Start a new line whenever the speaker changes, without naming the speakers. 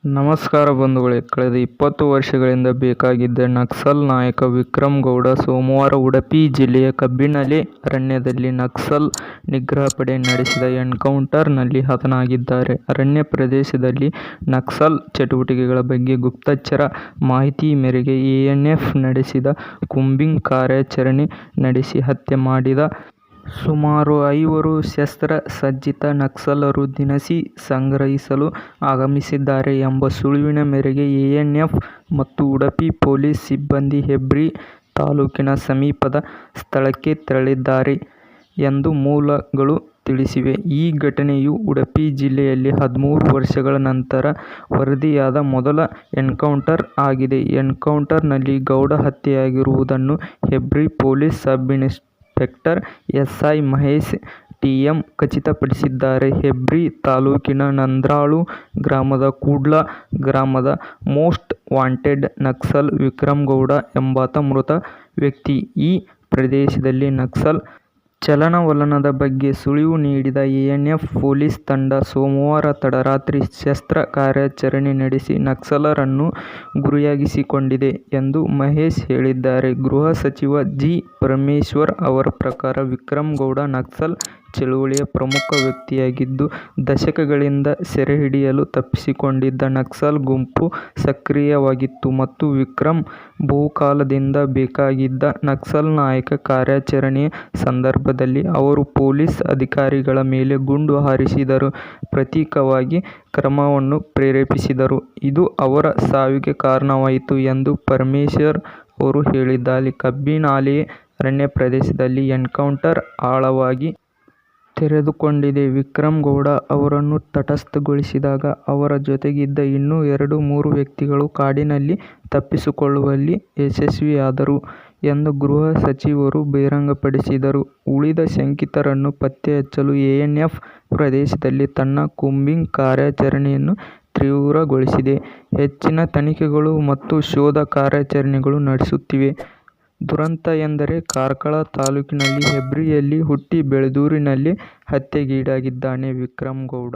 ನಮಸ್ಕಾರ ಬಂಧುಗಳೇ, ಕಳೆದ 20 ವರ್ಷಗಳಿಂದ ಬೇಕಾಗಿದ್ದ ನಕ್ಸಲ್ ನಾಯಕ ವಿಕ್ರಮ್ ಗೌಡ ಸೋಮವಾರ ಉಡುಪಿ ಜಿಲ್ಲೆಯ ಕಬ್ಬಿನಲೆ ಅರಣ್ಯದಲ್ಲಿ ನಕ್ಸಲ್ ನಿಗ್ರಹ ಪಡೆ ನಡೆಸಿದ ಎನ್ಕೌಂಟರ್ನಲ್ಲಿ ಹತನಾಗಿದ್ದಾರೆ. ಅರಣ್ಯ ಪ್ರದೇಶದಲ್ಲಿ ನಕ್ಸಲ್ ಚಟುವಟಿಕೆಗಳ ಬಗ್ಗೆ ಗುಪ್ತಚರ ಮಾಹಿತಿ ಮೇರೆಗೆ ಎಎನ್ಎಫ್ ನಡೆಸಿದ ಕೂಂಬಿಂಗ್ ಕಾರ್ಯಾಚರಣೆ ನಡೆಸಿ ಹತ್ಯೆ ಮಾಡಿದ ಸುಮಾರು 5 ಶಸ್ತ್ರಸಜ್ಜಿತ ನಕ್ಸಲರು ದಿನಸಿ ಸಂಗ್ರಹಿಸಲು ಆಗಮಿಸಿದ್ದಾರೆ ಎಂಬ ಸುಳಿವಿನ ಮೇರೆಗೆ ಎಎನ್ಎಫ್ ಮತ್ತು ಉಡುಪಿ ಪೊಲೀಸ್ ಸಿಬ್ಬಂದಿ ಹೆಬ್ರಿ ತಾಲೂಕಿನ ಸಮೀಪದ ಸ್ಥಳಕ್ಕೆ ತೆರಳಿದ್ದಾರೆ ಎಂದು ಮೂಲಗಳು ತಿಳಿಸಿವೆ. ಈ ಘಟನೆಯು ಉಡುಪಿ ಜಿಲ್ಲೆಯಲ್ಲಿ 13 ವರ್ಷಗಳ ನಂತರ ವರದಿಯಾದ ಮೊದಲ ಎನ್ಕೌಂಟರ್ ಆಗಿದೆ. ಎನ್ಕೌಂಟರ್ನಲ್ಲಿ ಗೌಡ ಹತ್ಯೆಯಾಗಿರುವುದನ್ನು Hebri police sub inspector SI Mahesh TM ಖಚಿತಪಡಿಸಿದ್ದಾರೆ. ಹೆಬ್ರಿ ತಾಲೂಕಿನ ನಂದ್ರಾಳು ಗ್ರಾಮದ ಕೂಡ್ಲ ಗ್ರಾಮದ ಮೋಸ್ಟ್ ವಾಂಟೆಡ್ ನಕ್ಸಲ್ ವಿಕ್ರಮ್ ಗೌಡ ಎಂಬಾತ ಮೃತ ವ್ಯಕ್ತಿ. ಈ ಪ್ರದೇಶದಲ್ಲಿ ನಕ್ಸಲ್ ಚಲನವಲನದ ಬಗ್ಗೆ ಸುಳಿವು ನೀಡಿದ ಎಎನ್ಎಫ್ ಪೊಲೀಸ್ ತಂಡ ಸೋಮವಾರ ತಡರಾತ್ರಿ ಶಸ್ತ್ರ ಕಾರ್ಯಾಚರಣೆ ನಡೆಸಿ ನಕ್ಸಲರನ್ನು ಗುರಿಯಾಗಿಸಿಕೊಂಡಿದೆ ಎಂದು ಮಹೇಶ್ ಹೇಳಿದ್ದಾರೆ. ಗೃಹ ಸಚಿವ ಜಿ. ಪರಮೇಶ್ವರ್ ಅವರ ಪ್ರಕಾರ ವಿಕ್ರಮ್ ಗೌಡ ನಕ್ಸಲ್ ಚಳವಳಿಯ ಪ್ರಮುಖ ವ್ಯಕ್ತಿಯಾಗಿದ್ದು, ದಶಕಗಳಿಂದ ಸೆರೆಹಿಡಿಯಲು ತಪ್ಪಿಸಿಕೊಂಡಿದ್ದ ನಕ್ಸಲ್ ಗುಂಪು ಸಕ್ರಿಯವಾಗಿತ್ತು ಮತ್ತು ವಿಕ್ರಮ್ ಬಹುಕಾಲದಿಂದ ಬೇಕಾಗಿದ್ದ ನಕ್ಸಲ್ ನಾಯಕ ಕಾರ್ಯಾಚರಣೆಯ ಸಂದರ್ಭದಲ್ಲಿ ಅವರು ಪೊಲೀಸ್ ಅಧಿಕಾರಿಗಳ ಮೇಲೆ ಗುಂಡು ಹಾರಿಸಿದರು ಪ್ರತೀಕವಾಗಿ ಕ್ರಮವನ್ನು ಪ್ರೇರೇಪಿಸಿದರು. ಇದು ಅವರ ಸಾವಿಗೆ ಕಾರಣವಾಯಿತು ಎಂದು ಪರಮೇಶ್ವರ್ ಅವರು ಹೇಳಿದ್ದಾರೆ. ಕಬ್ಬಿನಾಲೆ ಅರಣ್ಯ ಪ್ರದೇಶದಲ್ಲಿ ಎನ್ಕೌಂಟರ್ ಆಳವಾಗಿ ತೆರೆದುಕೊಂಡಿದೆ. ವಿಕ್ರಮ್ ಗೌಡ ಅವರನ್ನು ತಟಸ್ಥಗೊಳಿಸಿದಾಗ ಅವರ ಜೊತೆಗಿದ್ದ ಇನ್ನೂ 2-3 ವ್ಯಕ್ತಿಗಳು ಕಾಡಿನಲ್ಲಿ ತಪ್ಪಿಸಿಕೊಳ್ಳುವಲ್ಲಿ ಯಶಸ್ವಿಯಾದರು ಎಂದು ಗೃಹ ಸಚಿವರು ಬಹಿರಂಗಪಡಿಸಿದರು. ಉಳಿದ ಶಂಕಿತರನ್ನು ಪತ್ತೆಹಚ್ಚಲು ಎಎನ್ಎಫ್ ಪ್ರದೇಶದಲ್ಲಿ ತನ್ನ ಕೂಂಬಿಂಗ್ ಕಾರ್ಯಾಚರಣೆಯನ್ನು ತೀವ್ರಗೊಳಿಸಿದೆ. ಹೆಚ್ಚಿನ ತನಿಖೆಗಳು ಮತ್ತು ಶೋಧ ಕಾರ್ಯಾಚರಣೆಗಳು ನಡೆಸುತ್ತಿವೆ. ದುರಂತ ಎಂದರೆ ಕಾರ್ಕಳ ತಾಲೂಕಿನಲ್ಲಿ ಹೆಬ್ರಿಯಲ್ಲಿ ಹುಟ್ಟಿ ಬೆಳೆದೂರಿನಲ್ಲೇ ಹತ್ಯೆಗೀಡಾಗಿದ್ದಾನೆ ವಿಕ್ರಮ್ ಗೌಡ.